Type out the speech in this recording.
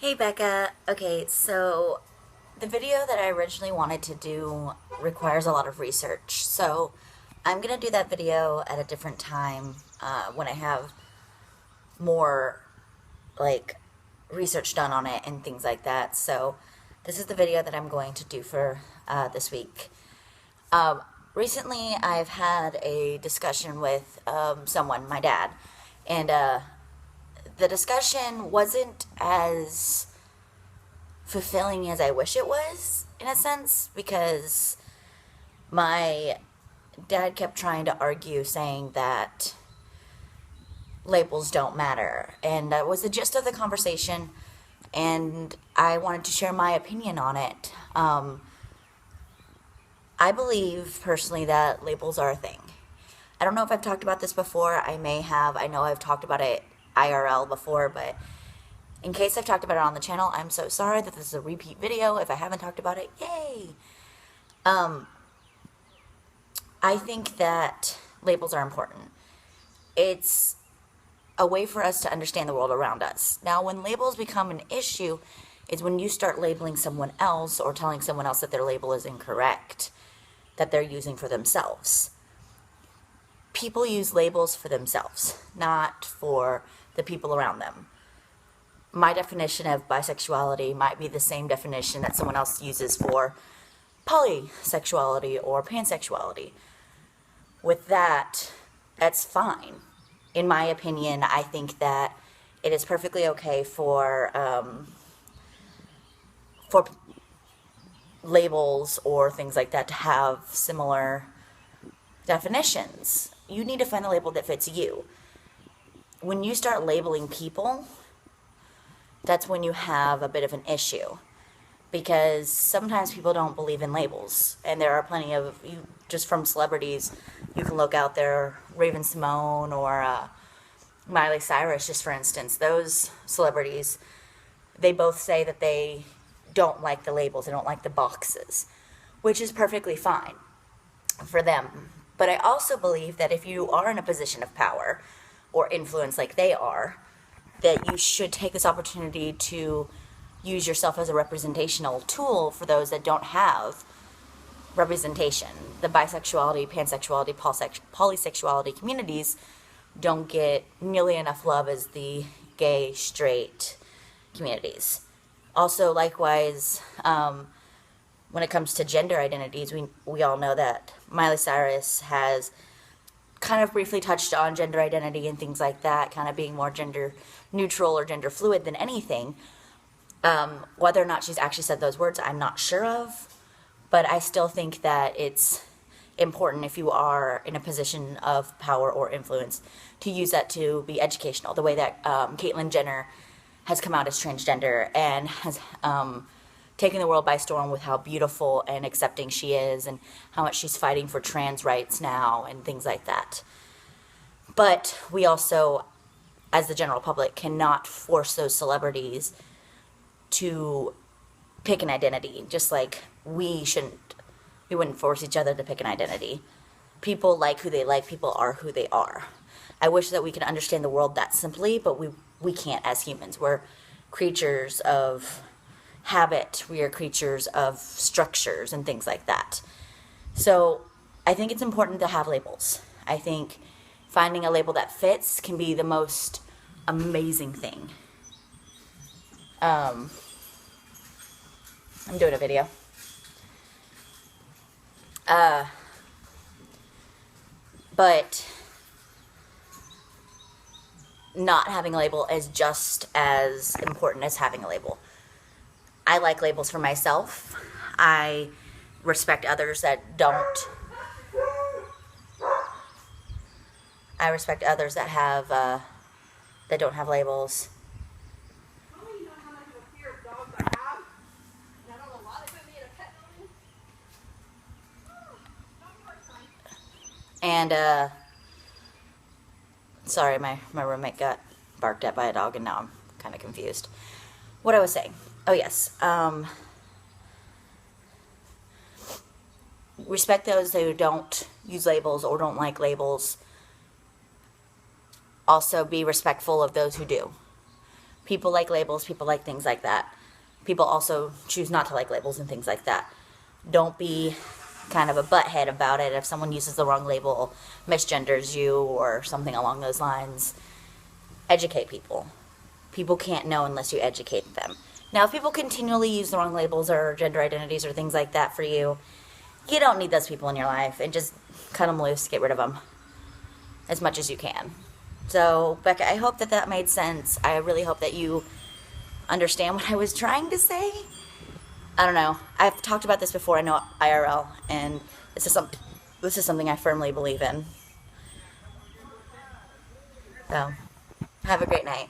Hey Becca. Okay, so the video that I originally wanted to do requires a lot of research. So I'm going to do that video at a different time when I have more like research done on it and things like that. So this is the video that I'm going to do for this week. Recently, I've had a discussion with someone, my dad, and the discussion wasn't as fulfilling as I wish it was, in a sense, because my dad kept trying to argue, saying that labels don't matter. And that was the gist of the conversation, and I wanted to share my opinion on it. I believe, personally, that labels are a thing. I don't know if I've talked about this before. I may have. I know I've talked about it IRL before, but in case I've talked about it on the channel, I'm so sorry that this is a repeat video. If I haven't talked about it, yay! I think that labels are important. It's a way for us to understand the world around us. Now, when labels become an issue is when you start labeling someone else or telling someone else that their label is incorrect, that they're using for themselves. People use labels for themselves, not for the people around them. My definition of bisexuality might be the same definition that someone else uses for polysexuality or pansexuality. With that, that's fine. In my opinion, I think that it is perfectly okay for labels or things like that to have similar definitions. You need to find the label that fits you. When you start labeling people, that's when you have a bit of an issue, because sometimes people don't believe in labels, and there are plenty of, you just from celebrities, you can look out there, Raven-Symoné or Miley Cyrus, just for instance. Those celebrities, they both say that they don't like the labels, they don't like the boxes, which is perfectly fine for them. But I also believe that if you are in a position of power or influence like they are, that you should take this opportunity to use yourself as a representational tool for those that don't have representation. The bisexuality, pansexuality, polysexuality communities don't get nearly enough love as the gay, straight communities. Also, likewise, when it comes to gender identities, we all know that Miley Cyrus has kind of briefly touched on gender identity and things like that, kind of being more gender neutral or gender fluid than anything. Whether or not she's actually said those words, I'm not sure of, but I still think that it's important, if you are in a position of power or influence, to use that to be educational, the way that Caitlyn Jenner has come out as transgender and has taken the world by storm with how beautiful and accepting she is, and how much she's fighting for trans rights now and things like that. But we also, as the general public, cannot force those celebrities to pick an identity, just like we wouldn't force each other to pick an identity. People like who they like, people are who they are. I wish that we could understand the world that simply, but we can't as humans. We're creatures of habit, we are creatures of structures and things like that. So I think it's important to have labels. I think finding a label that fits can be the most amazing thing. I'm doing a video. But not having a label is just as important as having a label. I like labels for myself. I respect others that don't. I respect others that have that don't have labels. You know how much of a fear of dogs I have? And I don't know why they put me in a pet building. And sorry, my roommate got barked at by a dog, and now I'm kind of confused. What I was saying. Oh yes. Respect those who don't use labels or don't like labels. Also be respectful of those who do. People like labels, people like things like that. People also choose not to like labels and things like that. Don't be kind of a butthead about it if someone uses the wrong label, misgenders you, or something along those lines. Educate people. People can't know unless you educate them. Now, if people continually use the wrong labels or gender identities or things like that for you, you don't need those people in your life, and just cut them loose, get rid of them as much as you can. So, Becca, I hope that made sense. I really hope that you understand what I was trying to say. I don't know. I've talked about this before. I know IRL, and this is something I firmly believe in. So, have a great night.